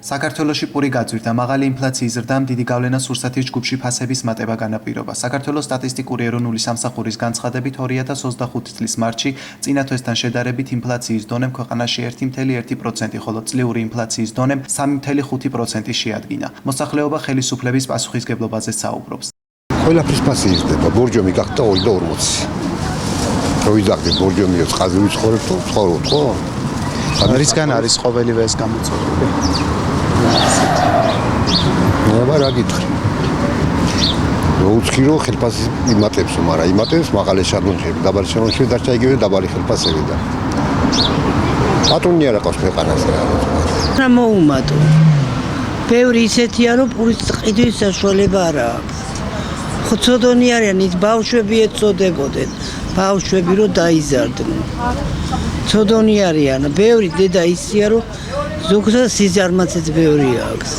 საქართველოში პური გაძვირდა, მაღალი ინფლაციის ზრდამ დიდი გავლენა სურსათის ჯგუფში ფასების მატება განაპირობა. საქართველოს სტატისტიკური ეროვნული სამსახურის განცხადებით 2025 წლის მარტში წინა თვესთან შედარებით ინფლაციის დონემ ქვეყანაში 1.1%, ხოლო წლიური ინფლაციის დონემ 3.5% შეადგინა. მოსახლეობა ხელისუფლების პასუხისგებლობაზე საუბრობს. ყველაფრის ფასი იზრდება, ბორჯომი გახდა 2.40. როიდაგდე ბორჯომიო წყაზე ვიცხოვრებთ, ცხოვრობთ ხო? რისგან არის ყოველივე ეს გამოწვეული? აბა რა გითხრი. უცხირო ხელფასი იმატებსო, მაგრამ იმატებს მაღალი შანონშები, დაბალი შანონშები დარჩა იგივე დაბალი ხელფასები და ბატონი არა ყავს ქვეყანაზე რა. რა მოუმატო. ბევრი ისეთია, რომ პურის ყიდვის საშუალება არ აქვს. ხო ცოდონი არიან ის ბავშვები ეწოდებოდნენ. ბავშვები რო დაიზარდნენ. ცოდონი არიან, ბევრი დედა ისია, რომ ზოგადად სიზარმაცეც ბევრი აქვს.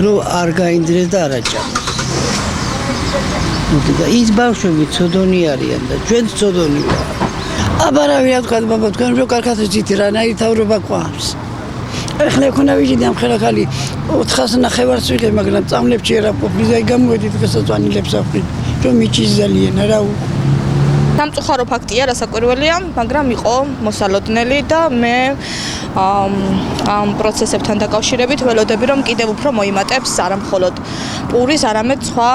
რომ არ გაინძრეს და არ აჭამოს. და ის ბავშვები ცოდონი არიან და ჩვენ ცოდონი ვარ. აბა რა ვთქვა ბაბა თქვენ რო კარგად იცით რანაირი თავრობა გვაქვს. ახლა ექონა ვიჯიდე ამ ხელახალი 400-ნახევარს ვიღე, მაგრამ წამლებში არა ყოფილი და გამოვედი დღესასწაულებს აფრით. რომ მიჩის ძალიან რა სამწუხარო ფაქტია, რასაკვირველია, მაგრამ იყო მოსალოდნელი და მე ამ პროცესებთან დაკავშირებით ველოდები, რომ კიდევ უფრო მოიმატებს არა მხოლოდ პურის, არამედ სხვა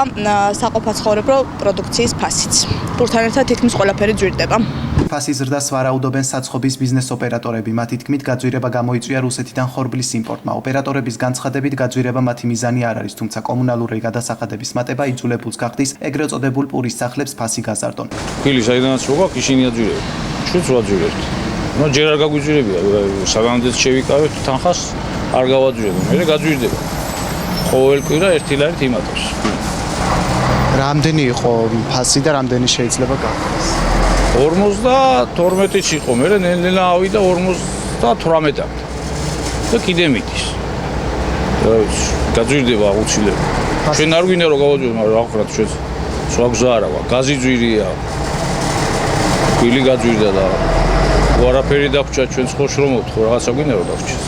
საყოფაცხოვრებო პროდუქციის ფასიც. პურთან ერთად თითქმის ყველაფერი ძვირდება. ფასის ზრდას ვარაუდობენ საცხობის ბიზნეს ოპერატორები. მათი თქმით, გაძვირება გამოიწვია რუსეთიდან ხორბლის იმპორტმა. ოპერატორების განცხადებით, გაძვირება მათი მიზანი არ არის, თუმცა კომუნალური გადასახადების მატება იძულებულს გახდის ეგრეთ წოდებულ პურის სახლებს ფასი გაზარდონ. Ქვილი საიდანაც მოგაქვს, ისინი აძვირებთ. ჩვენც ვაძვირებთ. ნუ ჯერ არ გაგვიძვირებია, საგანძეთ შევიკავეთ თანხას, არ გავაძვირებთ. მე გაძვირდება. ყოველ კვირა 1 ლარით იმატებს. რამდენი იყო ფასი და რამდენი შეიძლება გახდეს? 52-იც იყო, მე ნელ-ნელა ავიდა 58-ამდე. და კიდე მიდის. გაძვირდება აუცილებლად. ჩვენ არ გვინდა რომ გავაძვიროთ, მაგრამ ახრათ ჩვენ სხვა გზა არა გვაქვს. გაზი ძვირია. ქვილი გაძვირდა და ვარაფერი დაგვჭა ჩვენს ხოშრომობთ, ხო რაღაცა გვინდა რომ დაგვჭეს.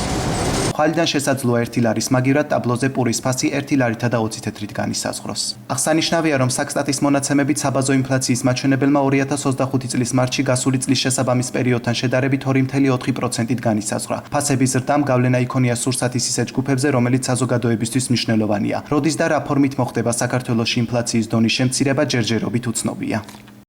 ხვალიდან შესაძლოა 1 ლარის მაგივრად ტაბლოზე პურის ფასი 1 ლარითა და 20 თეთრით განისაზღვროს. აღსანიშნავია, რომ საქსტატის მონაცემებით საბაზო ინფლაციის მაჩვენებელმა 2025 წლის მარტში გასული წლის შესაბამის პერიოდთან შედარებით 2.4%-ით განისაზღვრა. ფასების ზრდამ გავლენა იქონია სურსათის ისეთ ჯგუფებზე, რომელიც საზოგადოებისთვის მნიშვნელოვანია. როდის და რა ფორმით მოხდება საქართველოში ინფლაციის დონის შემცირება ჯერჯერობით უცნობია.